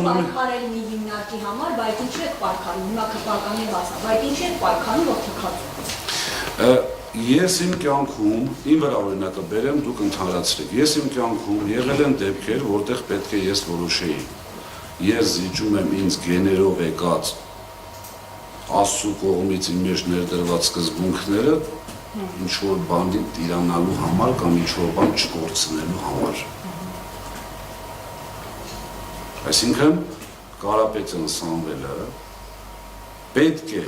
պայքարել մի հիմնարկի համար, բայց ինչ եք պայքարում, հիմա քպականի բասա, բայց ինչ եք պայքարում, որ թքածում։ Ես իմ կյանքում, իմ վրա օրինակը բերեմ, դուք ընդհանրացրեք, ես իմ կյանքում եղել են դեպքեր, որտեղ պետք է ես որոշեի։ Ես զիջում եմ ինձ գեներով եկած Աստծու կողմից իմ մեջ ներդրված սկզբունքները ինչ-որ բանի տիրանալու համար կամ ինչ-որ բան չկորցնելու համար։ Այսինքն, Կարապետյան Սամվելը պետք է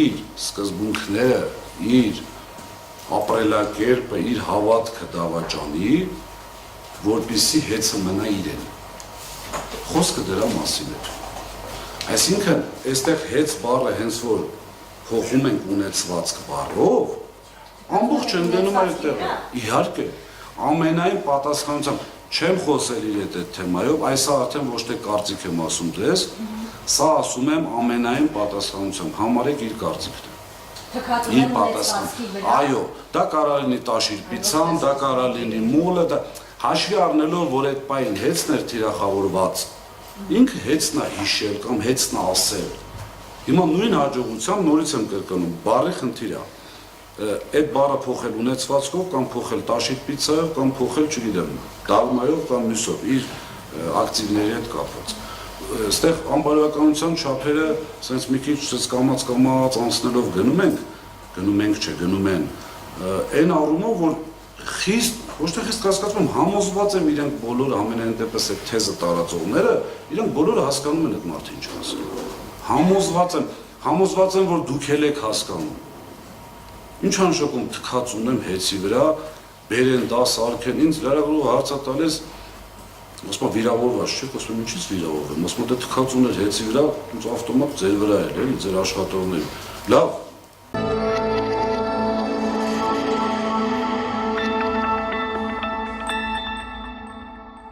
իր սկզբունքները, իր ապրելակերպը, իր հավատքը դավաճանի, որպեսզի հեծը մնա իրեն։ Խոսքը դրա մասին էր։ Այսինքն, այստեղ հեծ բառը հենց որ փոխում ենք ունեցվածք բառով, ամբողջ ընդդնում է այդտեղ։ Իհարկե, ամենայն պատասխանությամբ չեմ խոսել իր այդ թեմայով, այս արդեն ոչ թե կարծիք եմ ասում դες, սա ասում եմ ամենայն պատասխանությամբ, համարեք իր կարծիքն է։ Իր պատասխան։ Այո, դա կարա լինի տաշիրպիցան, դա կարա լինի մոլը, դա հաշվի առնելով, որ այդ պայն հեծն էր թիրախավորված, ինքը հեծն է հիշել կամ հեծն է ասել։ Հիմա նույն հաջողությամբ նորից եմ կրկնում, բառի խնդիր է։ Այդ բառը փոխել ունեցվածքով կամ փոխել տաշիրպիցայով կամ փոխել, չգիտեմ, դալմայով կամ մյուսով, իր ակտիվների հետ կապված։ Այստեղ անբարոյականության չափերը սենց մի քիչ կամաց անցնելով գնում ենք, գնում են, այն առումով, որ խիստ, ոչ թե խիստ կասկածում, համոզված եմ իրենք բոլորը ամենայն դեպս այդ թեզը տարածողները, իրենք բոլորը հասկանում են այդ մարդը ինչ ասում։ Համոզված եմ, որ դուք էլ եք հասկանում։ Ինչ անշոքում թքած ունեմ հեծի վրա, բերեն դաս արգեն, ինձ լրագրողը հարցա տալիս, ասում վիրավորված չէ, ասում ինչից վիրավորվեմ, ասում դե թքած ուներ հեծի վրա, ինձ ավտոմատ ձեր վրա էր, էլի, ձեր աշխատողների։ Լավ,